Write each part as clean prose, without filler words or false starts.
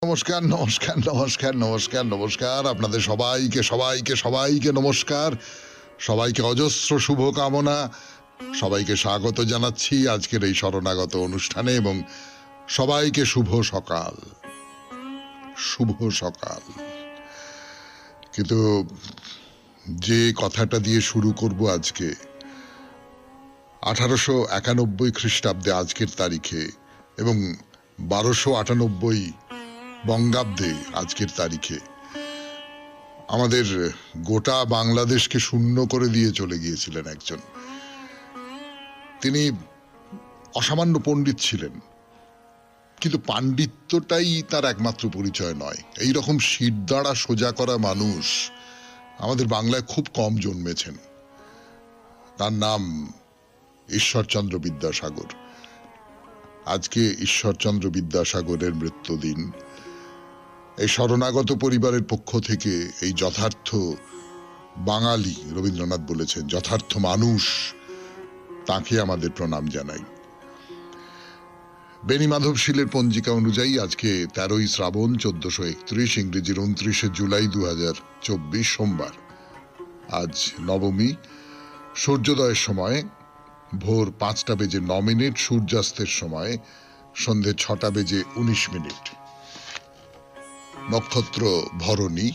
নমস্কার, নমস্কার, নমস্কার, নমস্কার, নমস্কার। আপনাদের সবাইকে সবাইকে সবাইকে নমস্কার। সবাইকে অজস্র শুভকামনা। সবাইকে স্বাগত জানাচ্ছি আজকের এই শরণাগত অনুষ্ঠানে এবং সবাইকে শুভ সকাল। শুভ সকাল। কিন্তু যে কথাটা দিয়ে শুরু করব আজকে 1891 খ্রিস্টাব্দে আজকের তারিখে এবং 1298 বঙ্গাব্দে আজকের তারিখে আমাদের গোটা বাংলাদেশকে শূন্য করে দিয়ে চলে গিয়েছিলেন একজন। তিনি অসামান্য পণ্ডিত ছিলেন, কিন্তু পাণ্ডিত্যটাই তার একমাত্র পরিচয় নয়। এই রকম শিরদাঁড়া সোজা করা মানুষ আমাদের বাংলায় খুব কম জন্মেছেন। তার নাম ঈশ্বরচন্দ্র বিদ্যাসাগর। আজকে ঈশ্বরচন্দ্র বিদ্যাসাগরের মৃত্যুদিন। এই শরণাগত পরিবারের পক্ষ থেকে এই যথার্থ বাঙালি, রবীন্দ্রনাথ বলেছেন যথার্থ মানুষ, তাকে আমাদের প্রণাম জানাই। বেণীমাধব শীলের পঞ্জিকা অনুযায়ী আজকে 13ই শ্রাবণ 1431, ইংরেজির 29শে জুলাই 2024 সোমবার। আজ নবমী। সূর্যোদয়ের সময় ভোর 5:09, সূর্যাস্তের সময় সন্ধে 6:19। নক্ষত্র ভরণী।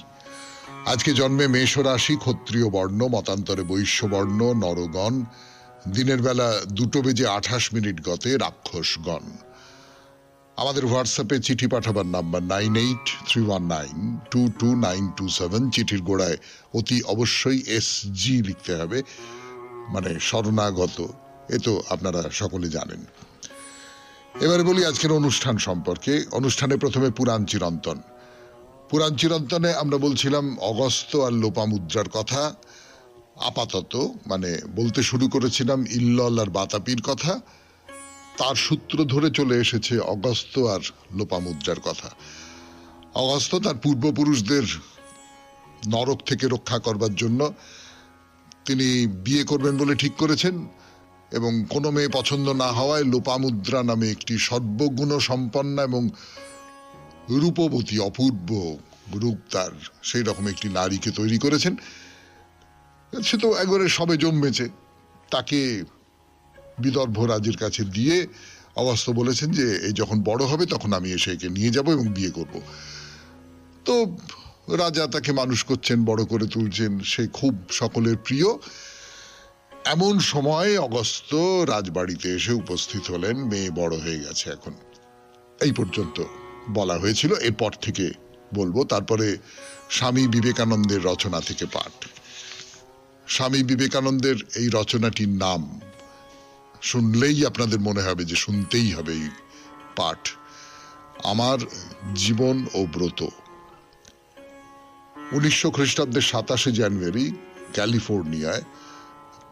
আজকে জন্মে মেষ রাশি, ক্ষত্রিয় বর্ণ, মতান্তরে বৈশ্য বর্ণ, নরগণ। দিনের বেলা 2:28 গতে রাক্ষসগণ। আমাদের হোয়াটসঅ্যাপে চিঠি পাঠাবার নাম্বার 9831922927। চিঠির গোড়ায় অতি অবশ্যই SG লিখতে হবে, মানে শরণাগত। এ তো আপনারা সকলে জানেন। এবারে বলি আজকের অনুষ্ঠান সম্পর্কে। অনুষ্ঠানে প্রথমে পুরাণ চিরন্তন। পুরাণ চিরন্তনে আমরা বলছিলাম অগস্ত্য আর লোপামুদ্রার কথা। আপাতত মানে বলতে শুরু করেছিলাম ইল্লল আর বাতাপির কথা। তার সূত্র ধরে চলে এসেছে অগস্ত্য আর লোপামুদ্রার কথা। অগস্ত্য তার পূর্বপুরুষদের নরক থেকে রক্ষা করবার জন্য তিনি বিয়ে করবেন বলে ঠিক করেছেন, এবং কোনো মেয়ে পছন্দ না হওয়ায় লোপামুদ্রা নামে একটি সর্বগুণ সম্পন্ন এবং রূপবতী, অপূর্ব রূপ তার, সেই রকম একটি নারীকে তৈরি করেছেন। সে তো একবারে সবে জন্মেছে, তাকে বিদর্ভ রাজের কাছে দিয়ে অগস্ত্য বলেছেন যে এই যখন বড় হবে তখন আমি এসে একে নিয়ে যাব এবং বিয়ে করব। তো রাজা তাকে মানুষ করছেন, বড় করে তুলছেন, সে খুব সকলের প্রিয়। এমন সময় অগস্ত্য রাজবাড়িতে এসে উপস্থিত হলেন। মেয়ে বড় হয়ে গেছে এখন। এই পর্যন্ত বলা হয়েছিল, এরপর থেকে বলবো। তারপরে স্বামী বিবেকানন্দের রচনা থেকে পাঠ। স্বামী বিবেকানন্দের এই রচনাটির নাম শুনলেই আপনাদের মনে হবে যে শুনতেই হবে এই পাঠ, আমার জীবন ও ব্রত। 1900 খ্রিস্টাব্দের 27শে জানুয়ারি ক্যালিফোর্নিয়ায়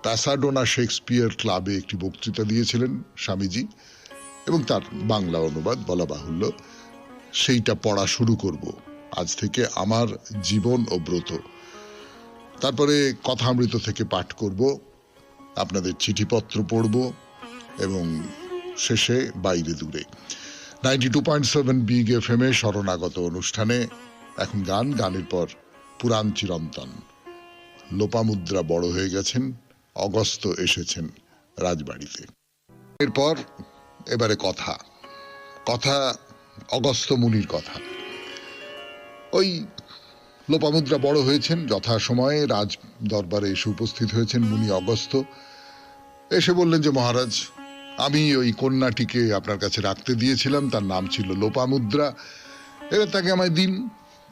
প্যাসাডোনা শেক্সপিয়ার ক্লাবে একটি বক্তৃতা দিয়েছিলেন স্বামীজি, এবং তার বাংলা অনুবাদ বলা বাহুল্য। সেইটা পড়া শুরু করব আজ থেকে, আমার জীবন ও ব্রত। তারপরে কথামৃত থেকে পাঠ করব, আপনাদের চিঠিপত্র পড়ব, এবং শেষে বাইরে দূরে 92.7 বিগ FM এ শরণাগত অনুষ্ঠানে এখন গান। গানের পর পুরাণ চিরন্তন। লোপামুদ্রা বড় হয়ে গেছেন, অগস্ত্য এসেছেন রাজবাড়িতে। এরপর এবারে কথা অগস্ত্য মুনির কথা। ওই লোপামুদ্রা বড় হয়েছেন, যথাসময়ে রাজ দরবারে এসে উপস্থিত হয়েছেন মুনি অগস্ত্য। এসে বললেন যে মহারাজ, আমি ওই কন্যাটিকে আপনার কাছে রাখতে দিয়েছিলাম, তার নাম ছিল লোপামুদ্রা, এবার তাকে আমায় দিন,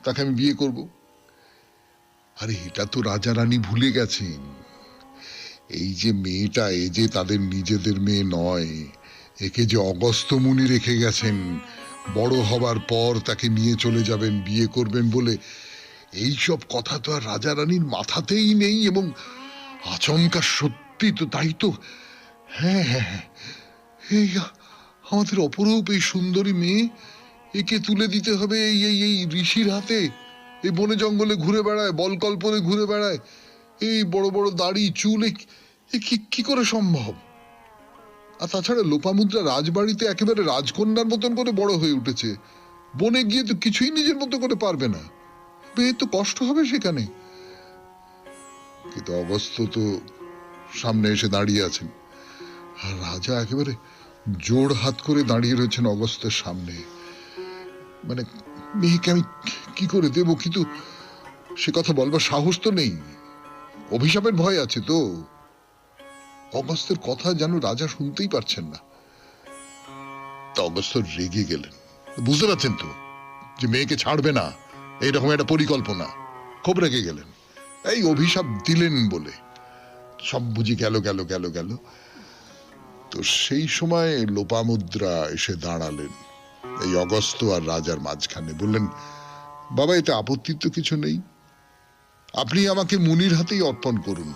তাকে আমি বিয়ে করব। আরে এটা তো রাজা রানী ভুলে গেছেন। এই যে মেয়েটা, এ যে তাদের নিজেদের মেয়ে নয়, একে যে অগস্ত্য মুনি রেখে গেছেন, বড় হবার পর তাকে নিয়ে চলে যাবেন, বিয়ে করবেন বলে, এই সব কথা তো আর রাজা রানীর মাথাতেই নেই। এবং আচমকা সত্যি তো তাই তো। হ্যাঁ হ্যাঁ হ্যাঁ, এই আমাদের অপরূপ এই সুন্দরী মেয়ে, একে তুলে দিতে হবে এই এই এই ঋষির হাতে। এই বনে জঙ্গলে ঘুরে বেড়ায়, বলকল্পনে ঘুরে বেড়ায়, এই বড় বড় দাড়ি চুল, কি করে সম্ভব? আর তাছাড়া লোপামুদ্রা রাজবাড়িতে একেবারে রাজকন্যার মতন করে বড় হয়ে উঠেছে। বনে গিয়ে তো কিছুই নিজের মতো করে পারবে না, মেয়ে তো কষ্ট হবে সেখানে। কিন্তু অগস্ত্য তো সামনে এসে দাঁড়িয়ে আছেন, আর রাজা একেবারে জোড় হাত করে দাঁড়িয়ে রয়েছেন অগস্ত্যের সামনে। মানে মেয়েকে আমি কি করে দেব, কিন্তু সে কথা বলবার সাহস তো নেই, অভিশাপের ভয় আছে তো। অগস্ত্যের কথা যেন রাজা শুনতেই পারছেন না। তা অগস্ত্য রেগে গেলেন, বুঝতে পারছেন তো যে মেয়েকে ছাড়বে না, এইরকম একটা পরিকল্পনা। খুব রেগে গেলেন, এই অভিশাপ দিলেন বলে সব বুঝি গেল গেল গেল গেল। তো সেই সময় লোপামুদ্রা এসে দাঁড়ালেন এই অগস্ত্য আর রাজার মাঝখানে, বললেন, বাবা এতে আপত্তি তো কিছু নেই, আপনি আমাকে মুনির হাতেই অর্পণ করুন।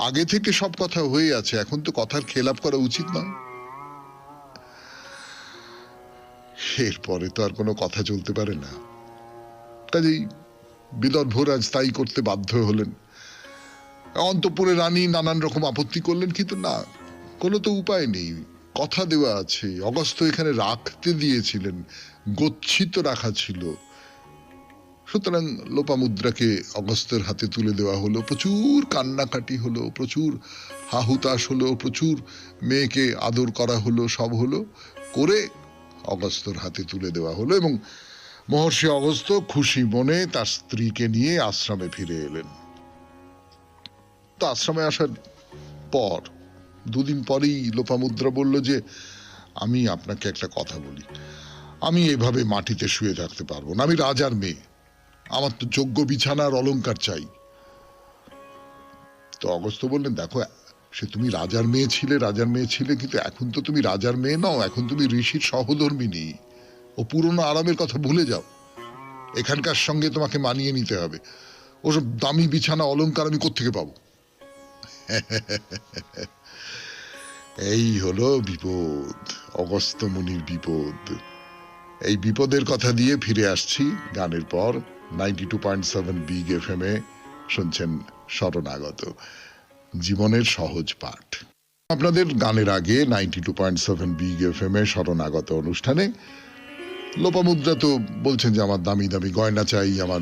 আগে থেকে সব কথা হয়ে আছে, এখন তো কথার খেলাপ করা উচিত নয়। এরপরে তো আর কোনো কথা চলতে পারে না, কাজেই বিদর্ভরাজ তাই করতে বাধ্য হলেন। অন্তঃপুরে রানী নানান রকম আপত্তি করলেন, কিন্তু না, কোনো তো উপায় নেই, কথা দেওয়া আছে, অগস্ত্য এখানে রাখতে দিয়েছিলেন, গচ্ছিত রাখা ছিল। সুতরাং লোপামুদ্রাকে অগস্ত্যের হাতে তুলে দেওয়া হলো। প্রচুর কান্নাকাটি হলো, প্রচুর হাহুতাশ হলো, প্রচুর মেয়েকে আদর করা হলো, সব হলো করে অগস্ত্যর হাতে তুলে দেওয়া হলো। এবং মহর্ষি অগস্ত্য খুশি মনে তার স্ত্রীকে নিয়ে আশ্রমে ফিরে এলেন। তো আশ্রমে আসার পর দুদিন পরেই লোপামুদ্রা বলল যে, আমি আপনাকে একটা কথা বলি, আমি এভাবে মাটিতে শুয়ে থাকতে পারবো না, আমি রাজার মেয়ে, আমার তো যোগ্য বিছানার অলংকার চাই। তো অগস্ত্য বললেন, দেখো, সে তুমি রাজার মেয়ে ছিলে, রাজার মেয়ে ছিলে, কিন্তু এখন তো তুমি রাজার মেয়ে নও, এখন তুমি ঋষির সহধর্মিনী। ও পুরনো আরামের কথা ভুলে যাও, এখানকার সঙ্গে তোমাকে মানিয়ে নিতে হবে। ওসব দামি বিছানা অলংকার আমি কোত্থেকে পাবো? এই হলো বিপদ, অগস্ত্য মুনির বিপদ। এই বিপদের কথা দিয়ে ফিরে আসছি গানের পর। 92.7 বিগ এফএম এ শুনছেন শরণাগত, জীবনের সহজ পাঠ। আপনাদের গানের আগে 92.7 বিগ এফএম এ শরণাগত অনুষ্ঠানে লোপামুদ্রা তো বলছেন যে আমার দামি দামি গয়না চাই, আমার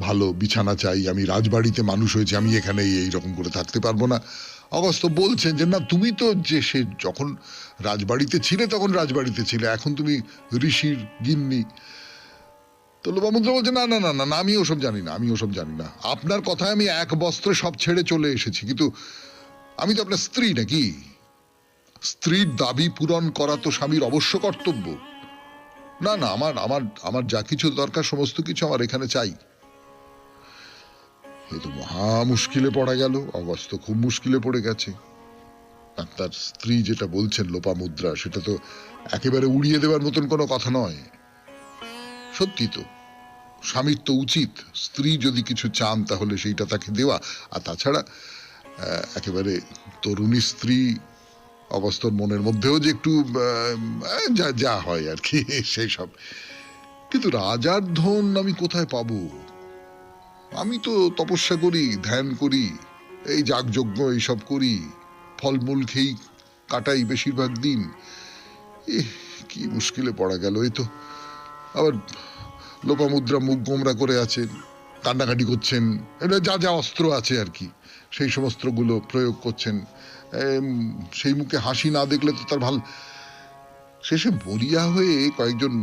ভালো বিছানা চাই, আমি রাজবাড়িতে মানুষ হয়েছি, আমি এখানে এইরকম করে থাকতে পারবো না। অগস্ত্য বলছেন যে, না, তুমি তো যে সে যখন রাজবাড়িতে ছিলে তখন রাজবাড়িতে ছিলে, এখন তুমি ঋষির গিন্নি। তো লোপামুদ্রা বলছে, না না না না, আমি ওসব জানি না, আমি ওসব জানি না, আপনার কথায় আমি এক বস্ত্রে সব ছেড়ে চলে এসেছি, কিন্তু আমি তো আপনার স্ত্রী নাকি? স্ত্রীর দাবি পূরণ করা তো স্বামীর অবশ্য কর্তব্য। না না, আমার আমার আমার যা কিছু দরকার সমস্ত কিছু আমার এখানে চাই। এ তো মহা মুশকিলে পড়া গেল, অগস্ত্য খুব মুশকিলে পড়ে গেছে। আর তার স্ত্রী যেটা বলছেন লোপামুদ্রা, সেটা তো একেবারে উড়িয়ে দেওয়ার মতন কোনো কথা নয়। সত্যি তো, স্বামীর তো উচিত স্ত্রী যদি কিছু চান তাহলে সেইটা তাকে দেওয়া। আর তাছাড়া একেবারে তরুণী স্ত্রী, অগস্ত্যর মনের মধ্যেও যে একটু যা যা হয় আর কি সেই সব। কিন্তু রাজার ধন আমি কোথায় পাবো? আমি তো তপস্যা করি, ধ্যান করি, এই যাগযজ্ঞ এইসব করি, ফলমূল খেয়েই কাটাই বেশিরভাগ দিন। কি মুশকিলে পড়া গেল। এই তো আবার লোপামুদ্রা মুখ গোমরা করে আছেন, কান্নাকাটি করছেন, এটা যা যা অস্ত্র আছে আর কি সেই সমস্তগুলো প্রয়োগ করছেন। সেই মুখে হাসি না দেখলে তো তার ভালো। শেষে মরিয়া হয়ে কয়েকজন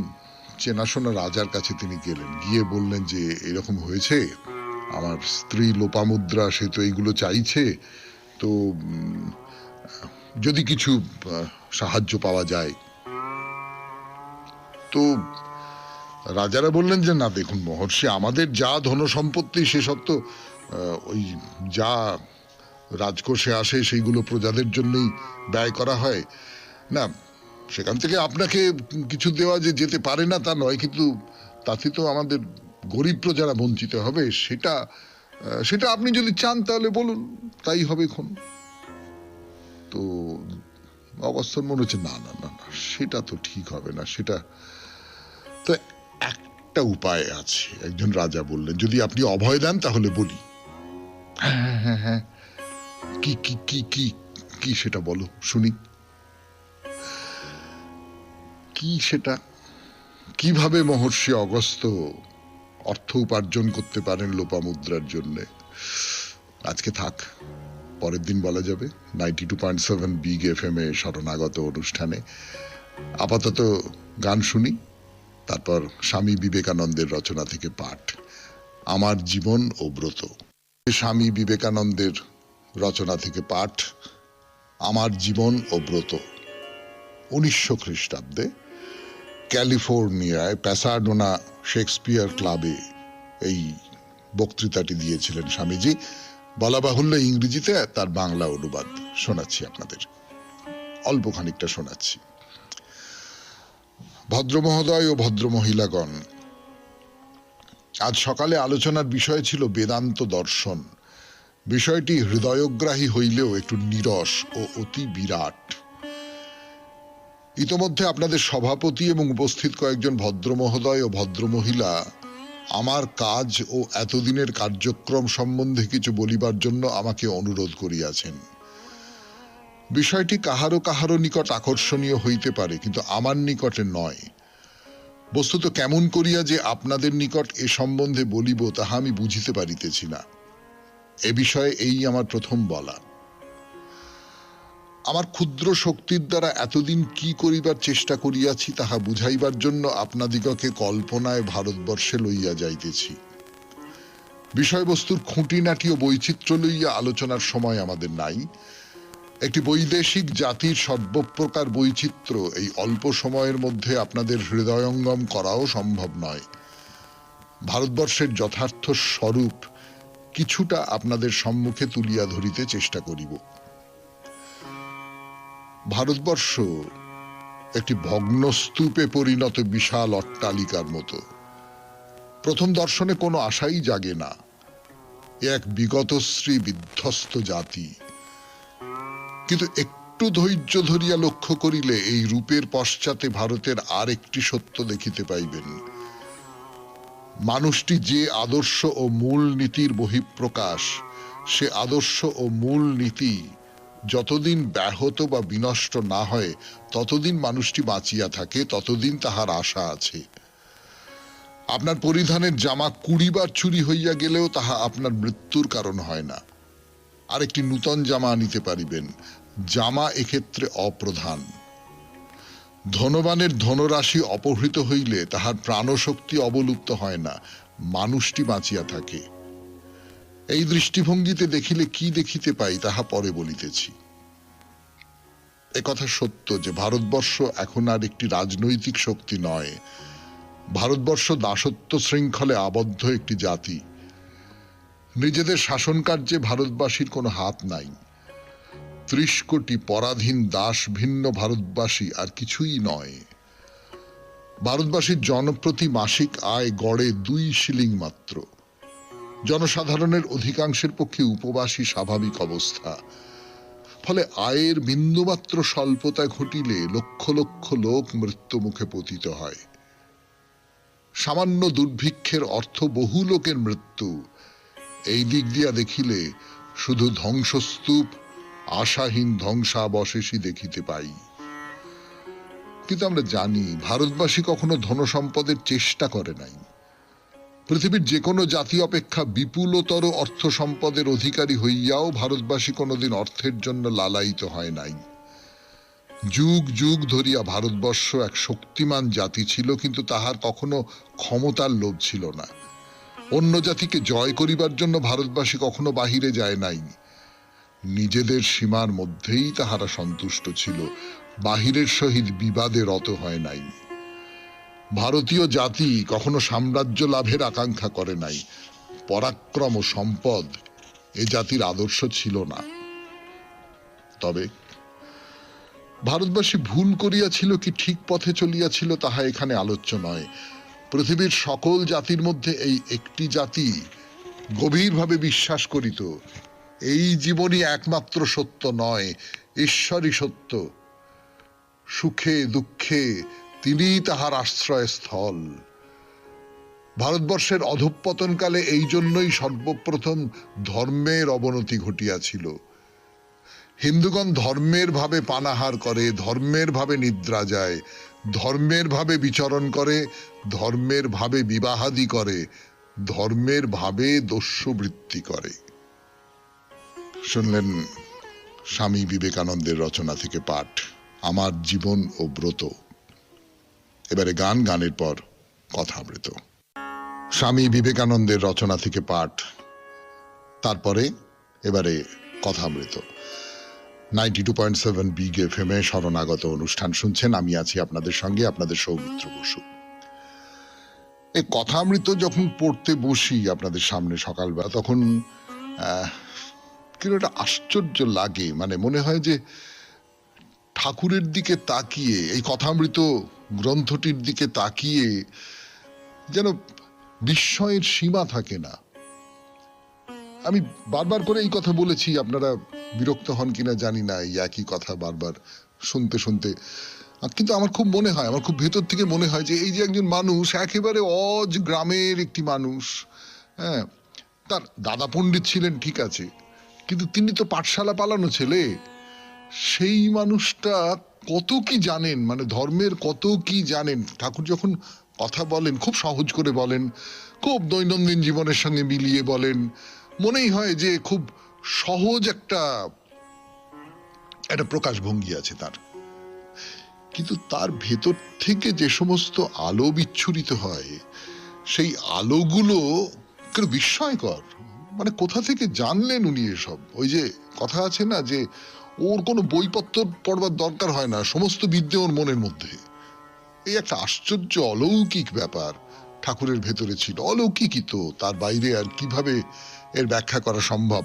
চেনাশোনা রাজার কাছে তিনি গেলেন, গিয়ে বললেন যে এরকম হয়েছে, আমার স্ত্রী লোপামুদ্রা সে তো এইগুলো চাইছে, তো যদি কিছু সাহায্য পাওয়া যায়। তো রাজারা বললেন যে, না দেখুন মহর্ষি, আমাদের যা ধন সম্পত্তি সেসব তো ওই যা রাজকোষে আসে সেইগুলো প্রজাদের জন্যই ব্যয় করা হয়, না সেখান থেকে আপনাকে কিছু দেওয়া যে যেতে পারে না তা নয়, কিন্তু তাতে তো আমাদের গরিব প্রজারা বঞ্চিত হবে, সেটা সেটা আপনি যদি চান তাহলে বলুন, তাই হবে এখন। তো অবস্থার মনে হচ্ছে, না না না না, সেটা তো ঠিক হবে না, সেটা তো একটা উপায় আছে। একজন রাজা বললেন, যদি আপনি অভয় দেন তাহলে বলি। হ্যাঁ হ্যাঁ হ্যাঁ, কি কি কি কি কি সেটা বলো শুনি। কি সেটা? কিভাবে মহর্ষি অগস্ত্য অর্থ উপার্জন করতে পারেন লোপামুদ্রার জন্য, আজকে থাক, পরের দিন বলা যাবে 92.7 বিগ FM এ শরণাগত অনুষ্ঠানে। আপাতত গান শুনি, তারপর স্বামী বিবেকানন্দের রচনা থেকে পাঠ, আমার জীবন ও ব্রত। স্বামী বিবেকানন্দের রচনা থেকে পাঠ, আমার জীবন ও ব্রত। 1900 খ্রিস্টাব্দে ক্যালিফোর্নিয়ায় প্যাসাডোনা শেক্সপিয়ার ক্লাবে এই বক্তৃতাটি দিয়েছিলেন স্বামীজি। বলা বাহুল্য ইংরেজিতে তার বাংলা অনুবাদ শোনাচ্ছি আপনাদের, অল্প খানিকটা শোনাচ্ছি। ভদ্রমহোদয় ও ভদ্রমহিলাগণ, আজ সকালে আলোচনার বিষয় ছিল বেদান্ত দর্শন। বিষয়টি হৃদয়গ্রাহী হইলেও একটু নীরস ও অতি বিরাট। ইতোমধ্যে আপনাদের সভাপতি এবং উপস্থিত কয়েকজন ভদ্রমহোদয় ও ভদ্রমহিলা আমার কাজ ও এতদিনের কার্যক্রম সম্বন্ধে কিছু বলিবার জন্য আমাকে অনুরোধ করিয়াছেন। বিষয়টি কাহারো কাহারো নিকট আকর্ষণীয় হইতে পারে, কিন্তু আমার নিকটে নয়। বস্তুত কেমন করিয়া যে আপনাদের নিকট এ সম্বন্ধে বলিব তাহা আমি বুঝিতে পারিতেছি না। এ বিষয়ে এই আমার প্রথম বলা। আমার ক্ষুদ্র শক্তির দ্বারা এতদিন কি করিবার চেষ্টা করিয়াছি তাহা বুঝাইবার জন্য আপনাদিগকে কল্পনায় ভারতবর্ষে লইয়া যাইতেছি। বিষয়বস্তুর খুঁটিনাটি ও বৈচিত্র্য লইয়া আলোচনার সময় আমাদের নাই। একটি বৈদেশিক জাতির সর্বপ্রকার বৈচিত্র্য এই অল্প সময়ের মধ্যে আপনাদের হৃদয়ঙ্গম করাও সম্ভব নয়। ভারতবর্ষের যথার্থ স্বরূপ কিছুটা আপনাদের সম্মুখে তুলিয়া ধরিতে চেষ্টা করিব। ভারতবর্ষ একটি ভগ্নস্তূপে পরিণত বিশাল অট্টালিকার মতো। প্রথম দর্শনে কোনো আশাই জাগে না। এক বিগতশ্রী বিধ্বস্ত জাতি। কিন্তু একটু ধৈর্য ধরিয়া লক্ষ্য করিলে এই রূপের পশ্চাতে ভারতের আর একটি সত্য দেখিতে পাইবেন। মানুষটি যে আদর্শ ও মূল নীতির বহিঃপ্রকাশ, সে আদর্শ ও মূল নীতি যতদিন ব্যাহত বা বিনষ্ট না হয় ততদিন মানুষটি বাঁচিয়া থাকে, ততদিন তাহার আশা আছে। আপনার পরিধানের জামা 20 বার চুরি হইয়া গেলেও তাহা আপনার মৃত্যুর কারণ হয় না। আরেকটি নূতন জামা আনিতে পারিবেন। জামা এক্ষেত্রে অপ্রধান। ধনবানের ধনরাশি অপহৃত হইলে তাহার প্রাণশক্তি অবলুপ্ত হয় না, মানুষটি বাঁচিয়া থাকে। এই দৃষ্টিভঙ্গিতে দেখিলে কি দেখিতে পাই তাহা পরে বলিতেছি। একথা সত্য যে ভারতবর্ষ এখন আর একটি রাজনৈতিক শক্তি নয়। ভারতবর্ষ দাসত্ব শৃঙ্খলে আবদ্ধ একটি জাতি। নিজেদের শাসন কার্যে ভারতবাসীর কোনো হাত নাই। 30 কোটি পরাধীন দাস ভিন্ন ভারতবাসী আর কিছুই নয়। ভারতবাসীর জনপ্রতি মাসিক আয় গড়ে 2 শিলিং মাত্র। জনসাধারণের অধিকাংশের পক্ষে উপবাসী স্বাভাবিক অবস্থা। ফলে আয়ের বিন্দুমাত্র স্বল্পতা ঘটিলে লক্ষ লক্ষ লোক মৃত্যু মুখে পতিত হয়। সামান্য দুর্ভিক্ষের অর্থ বহু লোকের মৃত্যু। এই দিক দিয়া দেখিলে শুধু ধ্বংসস্তূপ, আশাহীন ধ্বংসাবশেষই দেখিতে পাই। কিন্তু আমরা জানি ভারতবাসী কখনো ধনসম্পদের চেষ্টা করে নাই। পৃথিবীর যে কোনো জাতি অপেক্ষা বিপুলতর অর্থ সম্পদের অধিকারী হইয়াও ভারতবাসী কোনোদিন অর্থের জন্য লালায়িত হয় নাই। যুগ যুগ ধরিয়া ভারতবর্ষ এক শক্তিমান জাতি ছিল, কিন্তু তাহার কখনো ক্ষমতার লোভ ছিল না। অন্য জাতিকে জয় করিবার জন্য ভারতবাসী কখনো বাহিরে যায় নাই। নিজেদের সীমার মধ্যেই তাহারা সন্তুষ্ট ছিল, বাহিরের সহিত বিবাদে রত হয় নাই। ভারতীয় জাতি কখনো সাম্রাজ্য লাভের আকাঙ্ক্ষা করে নাই। পরাক্রম ও সম্পদ এ জাতির আদর্শ ছিল না। তবে ভারতবাসী ভুল করিয়াছিল কি ঠিক পথে চলিয়াছিল তাহা এখানে আলোচ্য নয়। পৃথিবীর সকল জাতির মধ্যে এই একটি জাতি গভীরভাবে বিশ্বাস করিত, এই জীবনই একমাত্র সত্য নয়, ঈশ্বরই সত্য। সুখে দুঃখে তিনিই তাহার আশ্রয়স্থল। ভারতবর্ষের অধঃপতনকালে এই জন্যই সর্বপ্রথম ধর্মের অবনতি ঘটিয়াছিল। হিন্দুগণ ধর্মের ভাবে পানাহার করে, ধর্মের ভাবে নিদ্রা যায়, ধর্মের ভাবে বিচরণ করে, ধর্মের ভাবে বিবাহাদি করে, ধর্মের ভাবে দস্যুবৃত্তি করে। শুনলেন স্বামী বিবেকানন্দের রচনা থেকে পাঠ, আমার জীবন ও ব্রত। এবারে গান, গানের পর কথামৃত। স্বামী বিবেকানন্দের রচনা থেকে পাঠ, তারপরে এবারে কথামৃত। 92.7 বিগ এফএম এ শরণাগত অনুষ্ঠান শুনছেন। আমি আছি আপনাদের সঙ্গে, আপনাদের সৌমিত্র বসু। এই কথামৃত যখন পড়তে বসি আপনাদের সামনে সকালবেলা, তখন কিন্তু একটা আশ্চর্য লাগে। মানে মনে হয় যে ঠাকুরের দিকে তাকিয়ে, এই কথামৃত গ্রন্থটির দিকে তাকিয়ে যেন বিস্ময়ের সীমা থাকে না। আমি বারবার করে এই কথা বলেছি, আপনারা বিরক্ত হন কিনা জানি না এই একই কথা বারবার শুনতে শুনতে, কিন্তু আমার খুব মনে হয়, আমার খুব ভেতর থেকে মনে হয় যে এই যে একজন মানুষ, একেবারে অজ গ্রামের একটি মানুষ, হ্যাঁ, তার দাদা পণ্ডিত ছিলেন ঠিক আছে, কিন্তু তিনি তো পাঠশালা পালানো ছেলে। সেই মানুষটা কত কি জানেন, মানে ধর্মের কত কি জানেন। ঠাকুর যখন কথা বলেন খুব সহজ করে বলেন, খুব দৈনন্দিন জীবনের সঙ্গে মিলিয়ে বলেন, মনেই হয় যে খুব সহজ একটা প্রকাশভঙ্গি আছে তার। কিন্তু তার ভেতর থেকে যে সমস্ত আলো বিচ্ছুরিত হয়, সেই আলোগুলো কেন বিস্ময়কর। মানে কোথা থেকে জানলেন উনি এসব? ওই যে কথা আছে না যে ওর কোনো বইপত্র পড়বার দরকার হয় না, সমস্ত বিদ্যে ওর মনের মধ্যে। এই একটা আশ্চর্য অলৌকিক ব্যাপার ঠাকুরের ভেতরে ছিল। অলৌকিকই তো, তার বাইরে আর কিভাবে এর ব্যাখ্যা করা সম্ভব?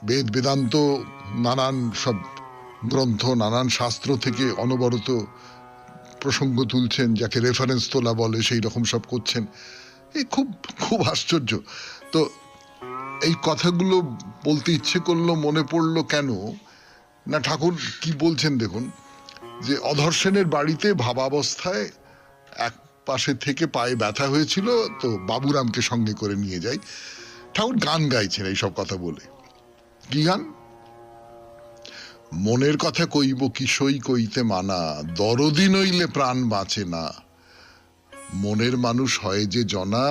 বেদ বেদান্ত নানান সব গ্রন্থ, নানান শাস্ত্র থেকে অনবরত প্রসঙ্গ তুলছেন, যাকে রেফারেন্স তোলা বলে, সেই রকম সব করছেন। এই খুব খুব আশ্চর্য। তো এই কথাগুলো বলতে ইচ্ছে করলো, মনে পড়লো কেন না, ঠাকুর কি বলছেন দেখুন, যে অধর্ষণের বাড়িতে ভাবাবস্থায় এক পাশে থেকে পায়ে ব্যথা হয়েছিল, তো বাবুরামকে সঙ্গে করে নিয়ে যাই। ঠাকুর গান গাইছেন এইসব কথা বলে। কি গান? মনের কথা কইব কিসই কইতে মানা, দরদি নইলে প্রাণ বাঁচে না। মনের মানুষ হয় যে জনা,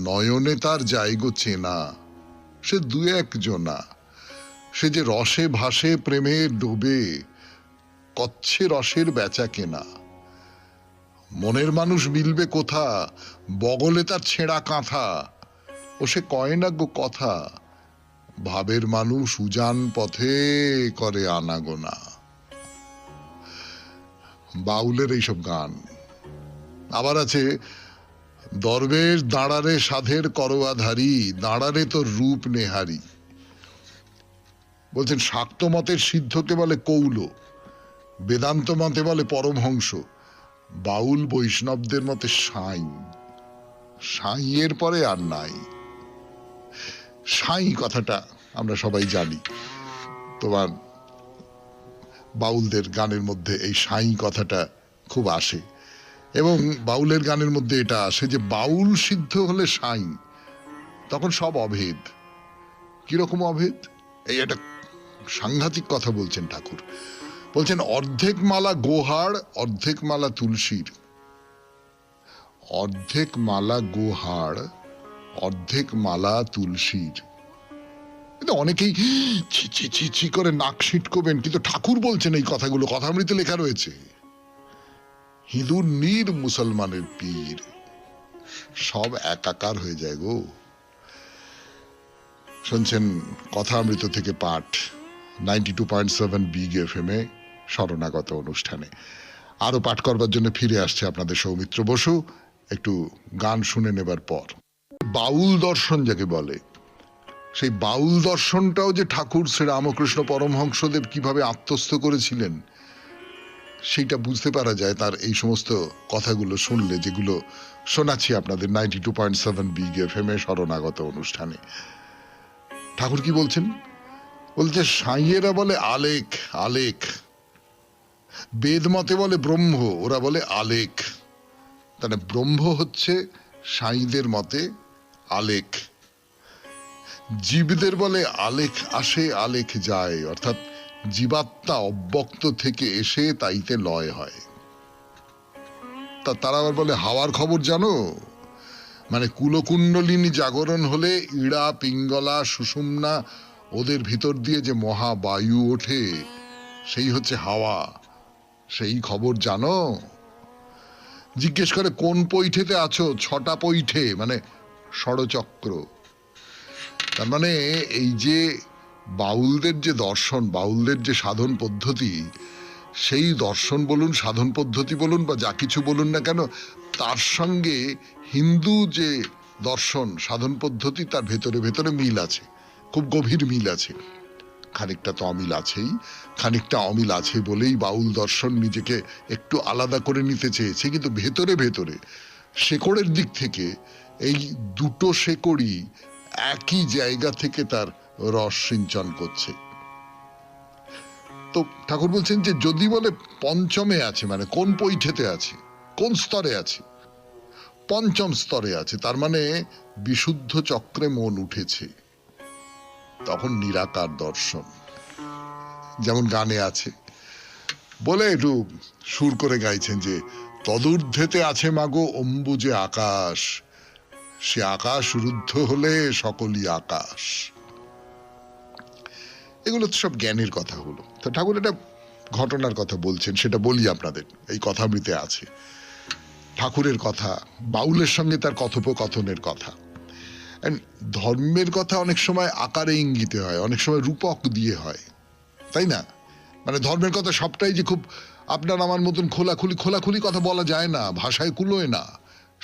নয়নে তার জায়গো চেনা। সে দু এক জনা, সে যে রসে ভাসে প্রেমে ডোবে, কচ্ছে রসের বেচা কেনা। মনের মানুষ মিলবে কোথা, বগলে তার ছেঁড়া কাঁথা। ও সে কয় না গো কথা, ভাবের মানুষ উজান পথে করে আনাগোনা। বাউলের এইসব গান। আবার আছে, দরবেশ দাঁড়ারে সাধের করোয়াধারী, দাঁড়ারে তোর রূপ নেহারি। বলছেন শাক্ত মতের সিদ্ধকে বলে কৌল, বেদান্ত মতে বলে পরমহংস, বাউল বৈষ্ণবদের মতে সাঁই। সাঁইয়ের পরে আর নাই। সাঁই কথাটা আমরা সবাই জানি, তোমার বাউলদের গানের মধ্যে এই সাঁই কথাটা খুব আসে। এবং বাউলের গানের মধ্যে এটা আসে যে বাউল সিদ্ধ হলে সাঁই, তখন সব অভেদ। কিরকম অভেদ? এই একটা সাংঘাতিক কথা বলছেন ঠাকুর। বলছেন অর্ধেক মালা গোহাড়, অর্ধেক মালা তুলসীর। অর্ধেক মালা গোহাড়, অর্ধেক মালা তুলসীর। অনেকেই ছি ছি ছি ছি করে নাক সিটকোবেন, কিন্তু ঠাকুর বলছেন এই কথাগুলো, কথামৃতে লেখা রয়েছে। হিঁদুর নীর মুসলমানের পীর, সব একাকার হয়ে যায় গো। শুনছেন কথামৃত থেকে পাঠ, 92.7 বিগ এফএম এ শরণাগত অনুষ্ঠানে। আরো পাঠ করবার জন্য ফিরে আসছে আপনাদের সৌমিত্র বসু, একটু গান শুনে নেবার পর। বাউল দর্শন যাকে বলে, সেই বাউল দর্শনটাও যে ঠাকুর শ্রী রামকৃষ্ণ পরমহংসদেব কিভাবে আত্মস্থ করেছিলেন, সেইটা বুঝতে পারা যায় তার এই সমস্ত কথাগুলো শুনলে, যেগুলো শোনাচ্ছি আপনাদের 92.7 বিগ এফএম এ শরণাগত অনুষ্ঠানে। ঠাকুর কি বলছেন? বলছে সাঁইয়েরা বলে আলেখ, আলেখ। বেদ মতে বলে ব্রহ্ম, ওরা বলে আলেখ। তাহলে ব্রহ্ম হচ্ছে সাঁইদের মতে আলেখ। জীবদের বলে আলেখ আসে আলেখ যায়, অর্থাৎ জীবাত্মা অব্যক্ত থেকে এসে তাইতে লয় হয়। তারা আবার বলে হাওয়ার খবর জানো, মানে কুলকুণ্ডলিনী জাগরণ হলে ইড়া পিঙ্গলা সুষুম্না ওদের ভিতর দিয়ে যে মহাবায়ু ওঠে সেই হচ্ছে হাওয়া, সেই খবর জানো? জিজ্ঞেস করে কোন পৈঠেতে আছো, 6টা পৈঠে মানে ষড়চক্র। তার মানে এই যে বাউলদের যে দর্শন, বাউলদের যে সাধন পদ্ধতি, সেই দর্শন বলুন, সাধন পদ্ধতি বলুন বা যা কিছু বলুন না কেন, তার সঙ্গে হিন্দু যে দর্শন সাধন পদ্ধতি তার ভেতরে ভেতরে মিল আছে, খুব গভীর মিল আছে। খানিকটা তো অমিল আছেই, খানিকটা অমিল আছে বলেই বাউল দর্শন নিজেকে একটু আলাদা করে নিতে চেয়েছে, কিন্তু ভেতরে ভেতরে শেকড়ের দিক থেকে এই দুটো শেকড়ই একই জায়গা থেকে তার রস সিঞ্চন করছে। তো ঠাকুর বলছেন যে যদি বলে পঞ্চমে আছে, মানে কোন পৈঠেতে আছে, কোন স্তরে আছে, পঞ্চম স্তরে আছে, তার মানে বিশুদ্ধ চক্রে মন উঠেছে, তখন নিরাকার দর্শন। যেমন গানে আছে, বলে একটু সুর করে গাইছেন যে তদূর্ধ্বেতে আছে মাগো অম্বুজে আকাশ, সে আকাশ রুদ্ধ হলে সকলই আকাশ। এগুলো তো সব জ্ঞানের কথা হলো। তো ঠাকুর একটা ঘটনার কথা বলছেন, সেটা বলি আপনাদের, এই কথামৃতে আছে ঠাকুরের কথা, বাউলের সঙ্গে তার কথোপকথনের কথা। ধর্মের কথা অনেক সময় আকারে ইঙ্গিতে হয়, অনেক সময় রূপক দিয়ে হয়, তাই না? মানে ধর্মের কথা সবটাই যে খুব আপনার আমার মতন খোলাখুলি কথা বলা যায় না, ভাষায় কুলোয় না,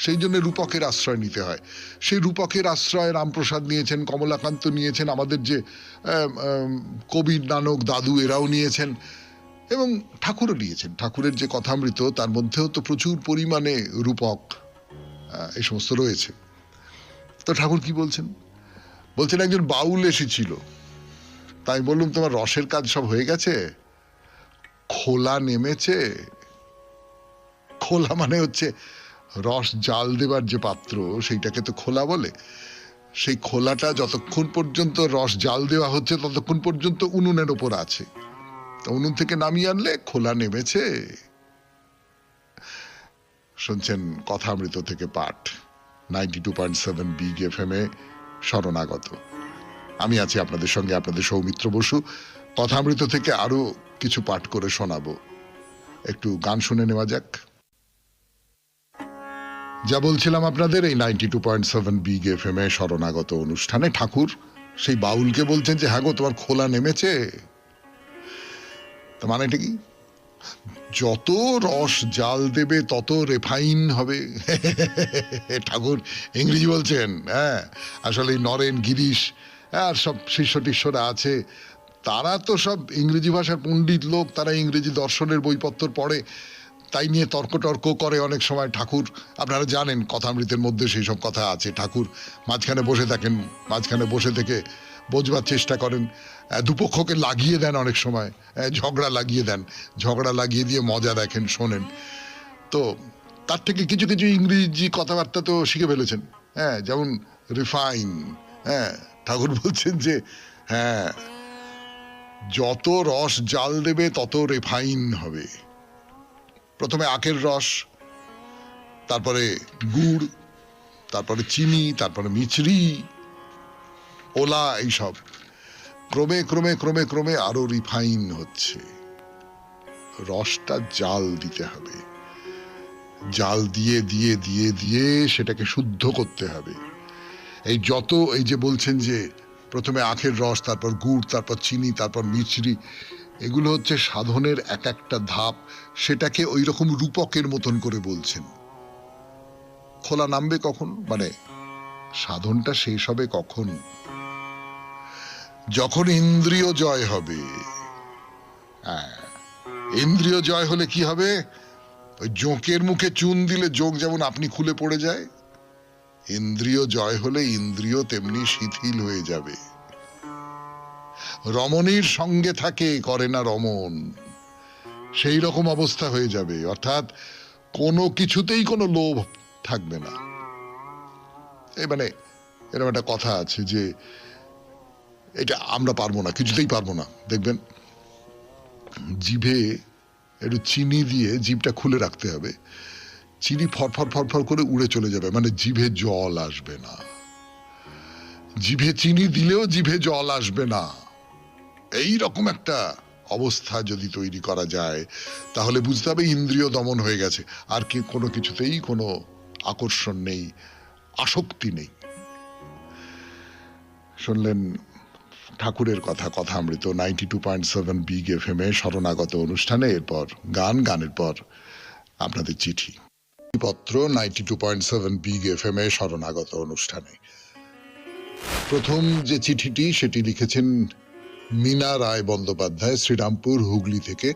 সেই জন্য রূপকের আশ্রয় নিতে হয়। সেই রূপকের আশ্রয় রামপ্রসাদ নিয়েছেন, কমলাকান্ত নিয়েছেন, আমাদের যে কবির নানক দাদু এরাও নিয়েছেন, এবং ঠাকুরও নিয়েছেন। ঠাকুরের যে কথামৃত তার মধ্যেও তো প্রচুর পরিমাণে রূপক এই সমস্ত রয়েছে। তো ঠাকুর কি বলছেন? বলছেন একজন বাউল এসেছিল, তাই বললুম তোমার রসের কাজ সব হয়ে গেছে? খোলা নেমেছে। খোলা মানে হচ্ছে রস জাল দেবার যে পাত্র, সেইটাকে তো খোলা বলে। সেই খোলাটা যতক্ষণ পর্যন্ত রস জাল দেওয়া হচ্ছে ততক্ষণ পর্যন্ত উনুনের ওপর আছে, তো উনুন থেকে নামিয়ে আনলে খোলা নেমেছে। শুনছেন কথামৃত থেকে পাঠ, 92.7 বিগ এফএম এ শরণাগত। আমি আছি আপনাদের সঙ্গে, আপনাদের সৌমিত্র বসু। কথামৃত থেকে আরো কিছু পাঠ করে শোনাবো, একটু গান শুনে নেওয়া যাক। যা বলছিলাম আপনাদের, এই 92.7 বিগ এফএম এ শরণাগত অনুষ্ঠানে ঠাকুর সেই বাউলকে বলছেন যে হ্যাঁ গো, তোমার খোলা নেমেছে। তো মানে এটা কি? যত রস জাল দেবে তত রেফাইন হবে। ঠাকুর ইংরেজি বলছেন। হ্যাঁ, আসলে নরেন গিরিশ আর সব শিষ্য টিষ্যরা আছে, তারা তো সব ইংরেজি ভাষার পণ্ডিত লোক, তারা ইংরেজি দর্শনের বইপত্র পড়ে, তাই নিয়ে তর্ক টর্ক করে অনেক সময়। ঠাকুর আপনারা জানেন কথামৃতের মধ্যে সেই সব কথা আছে। ঠাকুর মাঝখানে বসে থাকেন, মাঝখানে বসে থেকে বোঝবার চেষ্টা করেন, দুপক্ষকে লাগিয়ে দেন, অনেক সময় ঝগড়া লাগিয়ে দেন, ঝগড়া লাগিয়ে দিয়ে মজা দেখেন, শোনেন। তো তার থেকে কিছু কিছু ইংরেজি কথাবার্তা তো শিখে ফেলেছেন। হ্যাঁ, যেমন রিফাইন। হ্যাঁ, ঠাকুর বলছেন যে হ্যাঁ, যত রস জাল দেবে তত রিফাইন হবে। প্রথমে আখের রস, তারপরে গুড়, তারপরে চিনি, তারপরে মিছরি, ওলা, এইসব ক্রমে ক্রমে ক্রমে ক্রমে আরো রিফাইন হচ্ছে। রসটা জাল দিতে হবে, জাল দিয়ে দিয়ে দিয়ে দিয়ে সেটাকে শুদ্ধ করতে হবে। এই যত, এই যে বলছেন যে প্রথমে আখের রস, তারপর গুড়, তারপর চিনি, তারপর মিছরি, এগুলো হচ্ছে সাধনের এক একটা ধাপ। সেটাকে ওই রকম রূপকের মতন করে বলছেন। খোলা নামবে কখন? মানে সাধনটা শেষ হবে কখন? যখন ইন্দ্রিয় জয় হবে। হ্যাঁ, ইন্দ্রিয় জয় হলে কি হবে? ওই জোঁকের মুখে চুন দিলে জোঁক যেমন আপনি খুলে পড়ে যায়, ইন্দ্রিয় জয় হলে ইন্দ্রিয় তেমনি শিথিল হয়ে যাবে। রমণীর সঙ্গে থাকে, করে না রমণ, সেই রকম অবস্থা হয়ে যাবে। অর্থাৎ কোনো কিছুতেই কোনো লোভ থাকবে না। এই মানে এরকম একটা কথা আছে যে এটা আমরা পারবো না, কিছুতেই পারবো না। দেখবেন জিভে একটু চিনি দিয়ে জিভটা খুলে রাখতে হবে, চিনি ফরফর ফরফর করে উড়ে চলে যাবে, মানে জিভে জল আসবে না। জিভে চিনি দিলেও জিভে জল আসবে না, এই রকম একটা অবস্থা যদি তৈরি করা যায় তাহলে বুঝতে হবে ইন্দ্রিয় দমন হয়ে গেছে, আর কি কোনো কিছুতেই কোনো আকর্ষণ নেই, আসক্তি নেই। শুনলেন ঠাকুরের কথা, কথামৃত 92.7 বিগ এফএম এ শরণাগত অনুষ্ঠানে। এরপর গান, গানের পর আপনাদের চিঠি পত্র 92.7 বিগ এফএম এ শরণাগত অনুষ্ঠানে। প্রথম যে চিঠিটি সেটি লিখেছেন মীনা রায় বন্দ্যোপাধ্যায়, শ্রীরামপুর হুগলি থেকে।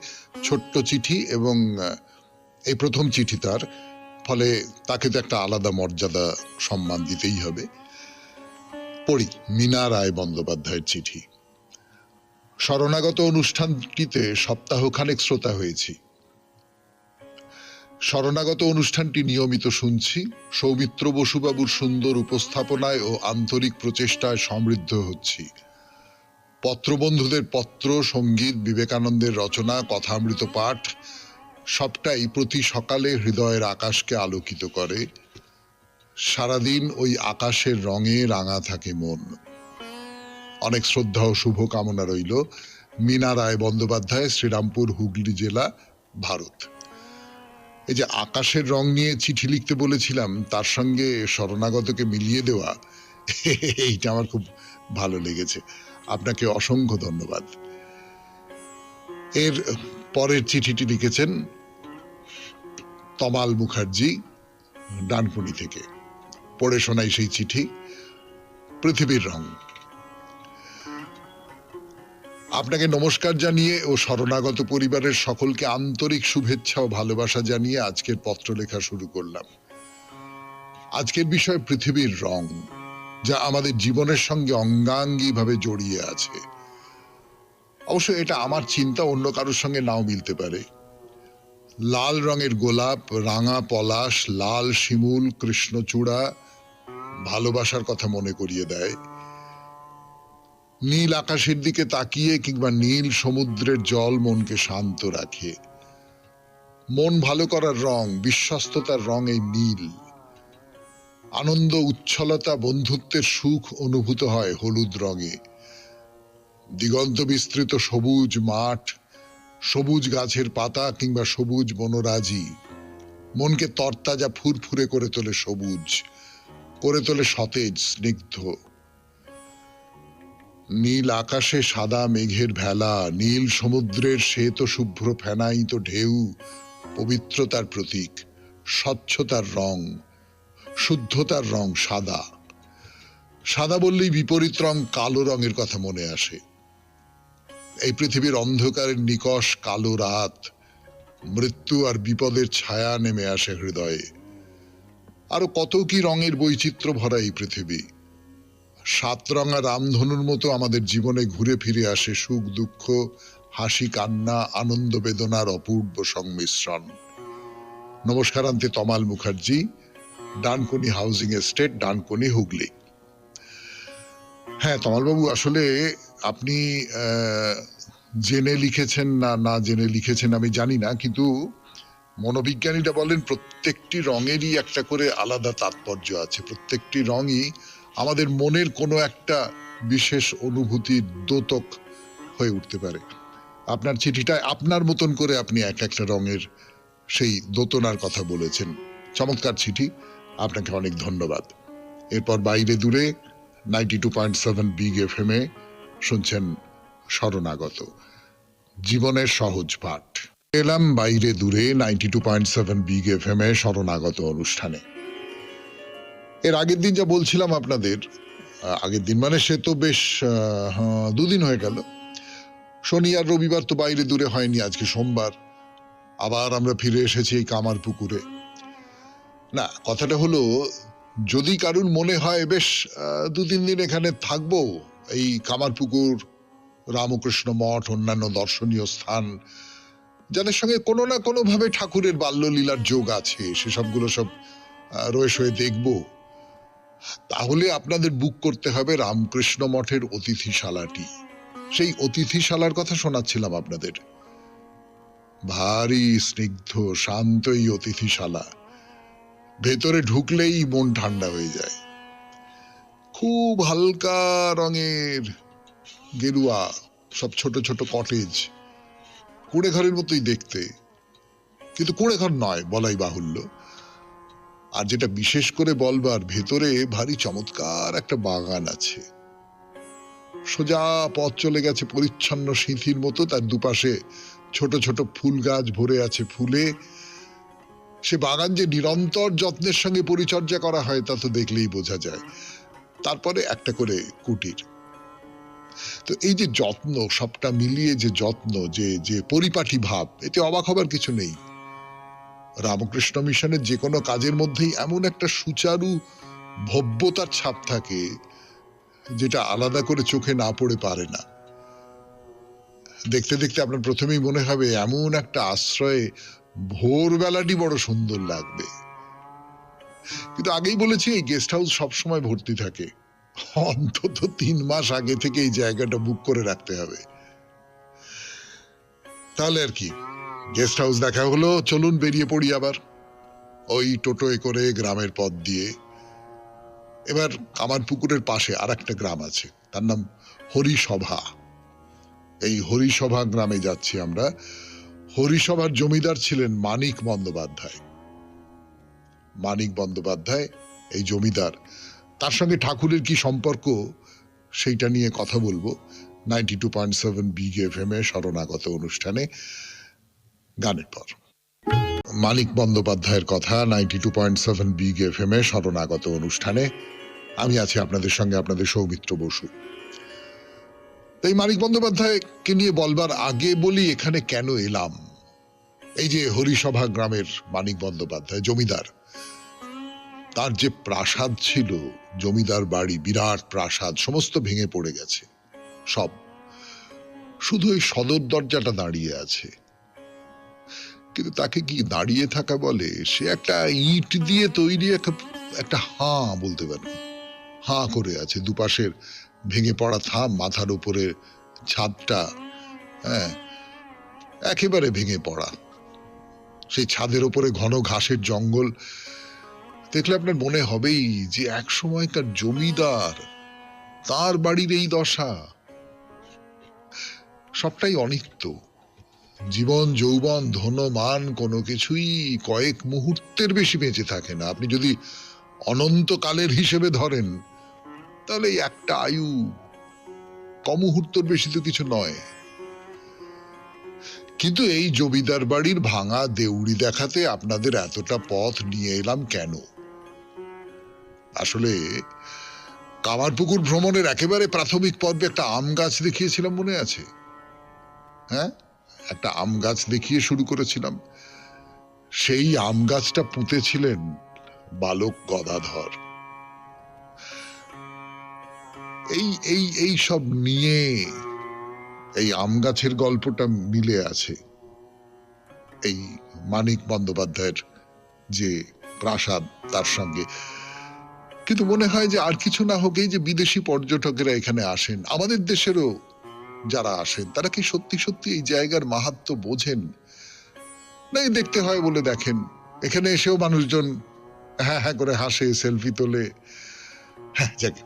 ছোট্ট চিঠি এবং এই প্রথম চিঠি তার, ফলে তাকে তো একটা আলাদা মর্যাদা সম্মান দিতেই হবে। পড়ি মীনা রায় বন্দ্যোপাধ্যায়ের চিঠি। শরণাগত অনুষ্ঠানটিতে সপ্তাহখানেক শ্রোতা হয়েছি। শরণাগত অনুষ্ঠানটি নিয়মিত শুনছি। সৌমিত্র বসুবাবুর সুন্দর উপস্থাপনায় ও আন্তরিক প্রচেষ্টায় সমৃদ্ধ হচ্ছি। পত্রবন্ধুদের পত্র, সঙ্গীত, বিবেকানন্দের রচনা, কথামৃত পাঠ সবটাই প্রতি সকালে হৃদয়ের আকাশকে আলোকিত করে। সারাদিন ওই আকাশের রঙে রাঙা থাকে মন। অনেক শ্রদ্ধা ও শুভকামনা রইল। মীনা রায় বন্দ্যোপাধ্যায়, শ্রীরামপুর, হুগলি জেলা, ভারত। এই যে আকাশের রং নিয়ে চিঠি লিখতে বলেছিলাম, তার সঙ্গে শরণাগতকে মিলিয়ে দেওয়া, এইটা আমার খুব ভালো লেগেছে। আপনাকে অসংখ্য ধন্যবাদ। এর পরের চিঠিটি লিখেছেন তমাল মুখার্জি, ডানকুনি থেকে। পড়ে শোনাই সেই চিঠি। পৃথিবীর রং। আপনাকে নমস্কার জানিয়ে ও শরণাগত পরিবারের সকলকে আন্তরিক শুভেচ্ছা ও ভালোবাসা জানিয়ে আজকের পত্র লেখা শুরু করলাম। আজকের বিষয় পৃথিবীর রং, যা আমাদের জীবনের সঙ্গে অঙ্গাঙ্গিভাবে জড়িয়ে আছে। অবশ্য এটা আমার চিন্তা, অন্য কারোর সঙ্গে নাও মিলতে পারে। লাল রঙের গোলাপ, রাঙা পলাশ, লাল শিমুল, কৃষ্ণচূড়া ভালোবাসার কথা মনে করিয়ে দেয়। নীল আকাশের দিকে তাকিয়ে কিংবা নীল সমুদ্রের জল মনকে শান্ত রাখে। মন ভালো করার রং, বিশ্বস্ততার রং এই নীল। আনন্দ, উচ্ছলতা, বন্ধুত্বের সুখ অনুভূত হয় হলুদ রঙে। দিগন্ত বিস্তৃত সবুজ মাঠ, সবুজ গাছের পাতা কিংবা সবুজ বনরাজি মনকে তরতাজা ফুরফুরে করে তোলে, সবুজ করে তোলে, সতেজ, স্নিগ্ধ। নীল আকাশে সাদা মেঘের ভেলা, নীল সমুদ্রের শ্বেত শুভ্র ফেনায়িত ঢেউ পবিত্রতার প্রতীক, স্বচ্ছতার রং, শুদ্ধতার রং সাদা। সাদা বললেই বিপরীত রং কালো রঙের কথা মনে আসে। এই পৃথিবীর অন্ধকারের নিকষ কালো রাত, মৃত্যু আর বিপদের ছায়া নেমে আসে হৃদয়ে। আরো কত কি রঙের বৈচিত্র্য ভরা এই পৃথিবী। সাতরঙা রামধনুর মতো আমাদের জীবনে ঘুরে ফিরে আসে সুখ দুঃখ, হাসি কান্না, আনন্দ বেদনার অপূর্ব সংমিশ্রণ। নমস্কারান্তে তমাল মুখার্জি, ডানকুনি হাউজিং এস্টেট, ডানকুনি, হুগলি। হ্যাঁ তমালবাবু, আসলে আপনি জেনে লিখেছেন না না জেনে লিখেছেন আমি জানি না, কিন্তু মনোবিজ্ঞানীরা বলেন প্রত্যেকটি রঙেরই একটা করে আলাদা তাৎপর্য আছে। প্রত্যেকটি রঙই আমাদের মনের কোনো একটা বিশেষ অনুভূতির দ্যোতক হয়ে উঠতে পারে। আপনার চিঠিটায় আপনার মতন করে আপনি এক একটা রঙের সেই দোতনার কথা বলেছেন। চমৎকার চিঠি, আপনাকে অনেক ধন্যবাদ। এরপর বাইরে দূরে 92.7 বিগ এফএম এ শুনছেন শরণাগত, জীবনের সহজ পাঠ। এলাম বাইরে দূরে 92.7 বিগ এফএম এ শরণাগত অনুষ্ঠানে। এর আগের দিন যা বলছিলাম আপনাদের, আগের দিন মানে সে তো বেশ দুদিন হয়ে গেল। শনি আর রবিবার তো বাইরে দূরে হয়নি, আজকে সোমবার। আবার আমরা ফিরে এসেছি এই কামার পুকুরে। না, কথাটা হলো, যদি কারুর মনে হয় বেশ 2-3 দিন এখানে থাকবো, এই কামারপুকুর, রামকৃষ্ণ মঠ, অন্যান্য দর্শনীয় স্থান যাদের সঙ্গে কোনো না কোনো ভাবে ঠাকুরের বাল্যলীলার যোগ আছে, সেসবগুলো সব রয়ে সয়ে দেখবো, তাহলে আপনাদের বুক করতে হবে রামকৃষ্ণ মঠের অতিথিশালাটি। সেই অতিথিশালার কথা শোনাচ্ছিলাম আপনাদের। ভারী স্নিগ্ধ শান্ত এই অতিথিশালা। ভেতরে ঢুকলেই মন ঠান্ডা হয়ে যায়। খুব হালকা রঙের গেরুয়া সব ছোট ছোট কটেজ, কুঁড়ে ঘরের মতোই দেখতে, কিন্তু কুঁড়ে ঘর নয় বলাই বাহুল্য। আর যেটা বিশেষ করে বলবার, ভেতরে ভারী চমৎকার একটা বাগান আছে। সোজা পথ চলে গেছে পরিচ্ছন্ন সিঁথির মতো, তার দুপাশে ছোট ছোট ফুল গাছ ভরে আছে ফুলে। সে বাগান যে নিরন্তর যত্নের সঙ্গে পরিচর্যা করা হয় তা তো দেখলেই বোঝা যায়। তারপরে একটা করে কুটির। তো এই যে যত্ন, সবটা মিলিয়ে যে যত্ন, যে যে পরিপাটি ভাব, এতে অবাক হবার কিছু নেই। রামকৃষ্ণ মিশনের যে কোনো কাজের মধ্যেই এমন একটা সুচারু ভব্যতার ছাপ থাকে যেটা আলাদা করে চোখে না পড়ে পারে না। দেখতে দেখতে আপনার প্রথমেই মনে হবে এমন একটা আশ্রয়ে ভোরবেলাটি বড় সুন্দর লাগবে। কিন্তু আগেই বলেছি, এই গেস্ট হাউস সবসময় ভর্তি থাকে। অন্তত 3 মাস আগে থেকে এই জায়গাটা বুক করে রাখতে হবে। তাহলে আর কি, গেস্ট হাউস দেখা হলো, চলুন বেরিয়ে পড়ি আবার ওই টোটোয় করে গ্রামের পথ দিয়ে। এবার আমার পুকুরের পাশে আর একটা গ্রাম আছে, তার নাম হরিসভা। এই হরিসভা গ্রামে যাচ্ছি আমরা। হরিসভার জমিদার ছিলেন মানিক বন্দ্যোপাধ্যায়। মানিক বন্দ্যোপাধ্যায় এই জমিদার, তার সঙ্গে ঠাকুরের কি সম্পর্ক সেইটা নিয়ে কথা বলবো 92.7 বিগ এফএম এ শরণাগত অনুষ্ঠানে, গানের পর। মানিক বন্দ্যোপাধ্যায়ের কথা 92.7 বিগ এফএম এ শরণাগত অনুষ্ঠানে। আমি আছি আপনাদের সঙ্গে, আপনাদের সৌমিত্র বসু। এই মানিক বন্দ্যোপাধ্যায়কে নিয়ে বলবার আগে বলি এখানে কেন এলাম। এই যে হরিসভা গ্রামের মানিক বন্দ্যোপাধ্যায় জমিদার, তার যে প্রাসাদ ছিল, জমিদার বাড়ি, বিরাট প্রাসাদ, সমস্ত ভেঙে পড়ে গেছে সব। শুধু এই সদর দরজাটা দাঁড়িয়ে আছে। কিন্তু তাকে কি দাঁড়িয়ে থাকা বলে? সে একটা ইট দিয়ে তৈরি একটা হাঁ বলতে পারেন, হাঁ করে আছে। দুপাশের ভেঙে পড়া থাম, মাথার উপরে ছাদটা হ্যাঁ একেবারে ভেঙে পড়া। সেই ছাদের উপরে ঘন ঘাসের জঙ্গল। দেখলে আপনার মনে হবেই যে এক সময়কার জমিদার, তার বাড়ির এই দশা। সবটাই অনিত্য। জীবন, যৌবন, ধন, মান কোনো কিছুই কয়েক মুহূর্তের বেশি বেঁচে থাকে না। আপনি যদি অনন্তকালের হিসেবে ধরেন তাহলে একটা আয়ু, কমুহূর্তের বেশি তো কিছু নয়। কিন্তু এই জমিদার বাড়ির ভাঙা দেউড়ি দেখাতে আপনাদের এতটা পথ নিয়ে এলাম কেন? আসলে কামারপুকুর ভ্রমণের একেবারে প্রাথমিক পর্বে একটা আম গাছ দেখিয়েছিলাম, মনে আছে? হ্যাঁ, একটা আম গাছ দেখিয়ে শুরু করেছিলাম। সেই আম গাছটা পুঁতেছিলেন বালক গদাধর। এই এই এই সব নিয়ে এই আম গাছের গল্পটা মিলে আছে এই মানিক বন্দ্যোপাধ্যায়ের যে প্রাসাদ তার সঙ্গে। কিন্তু মনে হয় যে আর কিছু না হোক, এই যে বিদেশি পর্যটকেরা এখানে আসেন, আমাদের দেশেরও যারা আসেন, তারা কি সত্যি সত্যি এই জায়গার মাহাত্ম্য বোঝেন? নাই দেখতে হয় বলে দেখেন। এখানে এসেও মানুষজন হ্যাঁ হ্যাঁ করে হাসে, সেলফি তোলে। হ্যাঁ, যাক,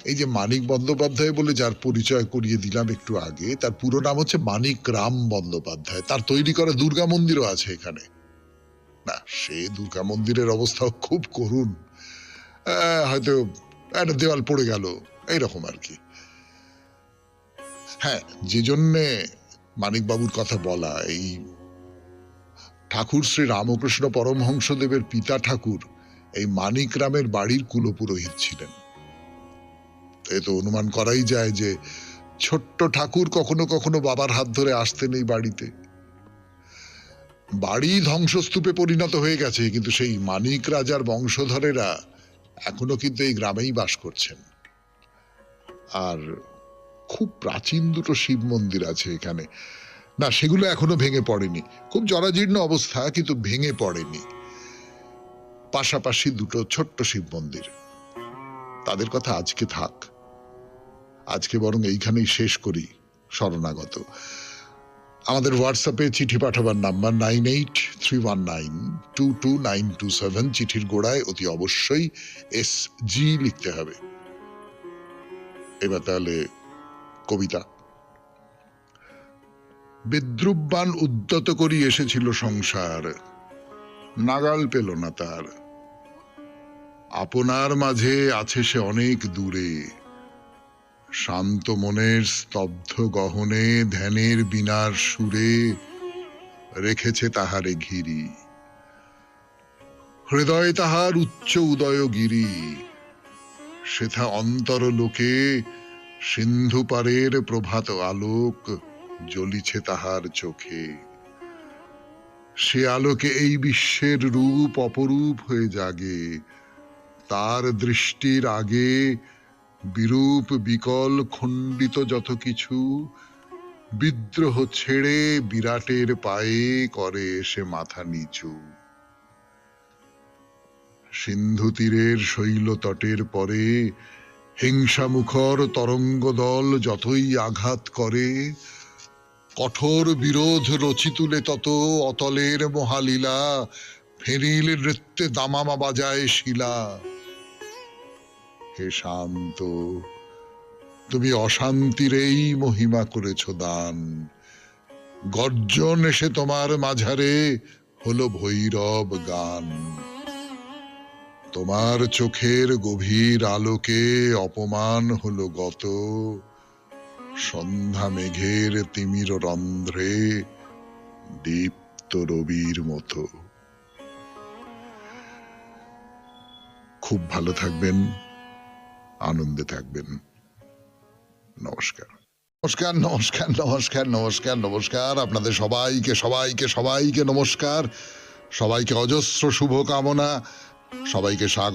এই যে মানিক বন্দ্যোপাধ্যায় বলে যার পরিচয় করিয়ে দিলাম একটু আগে, তার পুরো নাম হচ্ছে মানিক রাম বন্দ্যোপাধ্যায়। তার তৈরি করা দুর্গা মন্দিরও আছে এখানে। না, সে দুর্গা মন্দিরের অবস্থাও খুব করুণ। হয়তো একটা দেওয়াল পড়ে গেল, এইরকম আর কি। হ্যাঁ, যে জন্যে মানিকবাবুর কথা বলা, এই ঠাকুর শ্রী রামকৃষ্ণ পরমহংসদেবের পিতা ঠাকুর এই মানিক রামের বাড়ির কুলপুরোহিত ছিলেন। এ তো অনুমান করাই যায় যে ছোট্ট ঠাকুর কখনো কখনো বাবার হাত ধরে আসতেন এই বাড়িতে। বাড়ি ধ্বংসস্তূপে পরিণত হয়ে গেছে, কিন্তু সেই মানিক রাজার বংশধরেরা এখনো কিন্তু এই গ্রামেই বাস করছেন। আর খুব প্রাচীন দুটো শিব মন্দির আছে এখানে। না, সেগুলো এখনো ভেঙে পড়েনি, খুব জরাজীর্ণ অবস্থা, কিন্তু ভেঙে পড়েনি। পাশাপাশি দুটো ছোট্ট শিব মন্দির, তাদের কথা আজকে থাক। আজকে বরং এইখানেই শেষ করি শরণাগত। আমাদের হোয়াটসঅ্যাপে চিঠি পাঠাবার নাম্বার 9831922927। চিঠির গোড়ায় অতি অবশ্যই SG লিখতে হবে। এবার তাহলে কবিতা। বিদ্রুপবান উদ্যত করি এসেছিল সংসার, নাগাল পেল না তার। আপনার মাঝে আছে সে অনেক দূরে, শান্ত মনের স্তব্ধ গহনে ধ্যানের বীণার সুরে রেখেছে তাহারে ঘিরি। হৃদয় তাহার উচ্চ উদয়গিরি, সেথা অন্তর লোকে সিন্ধু পারের প্রভাত আলোক জ্বলিছে তাহার চোখে। সে আলোকে এই বিশ্বের রূপ অপরূপ হয়ে জাগে, তার দৃষ্টির আগে বিরূপ বিকল খণ্ডিত যত কিছু বিদ্রোহ ছেড়ে বিরাটের পায়ে করে এসে মাথা নিচু। সিন্ধু তীরের শৈল তটের পরে হিংসামুখর তরঙ্গ দল যতই আঘাত করে, কঠোর বিরোধ রচি তুলে তত অতলের মহালীলা, ফেরিল নৃত্যে দামামা বাজায় শিলা। হে শান্ত, তুমি অশান্তির এই মহিমা করেছ দান, গর্জন এসে তোমার মাঝারে হলো ভৈরব গান। তোমার চোখের গভীর আলোকে অপমান হলো গত, সন্ধ্যা মেঘের তিমির রন্ধ্রে দীপ্ত রবির মতো। খুব ভালো থাকবেন, আনন্দে থাকবেন। নমস্কার নমস্কার নমস্কার নমস্কার নমস্কার নমস্কার। আপনাদের সবাইকে সবাইকে সবাইকে নমস্কার, সবাইকে অজস্র শুভকামনা, সবাইকে স্বাগত।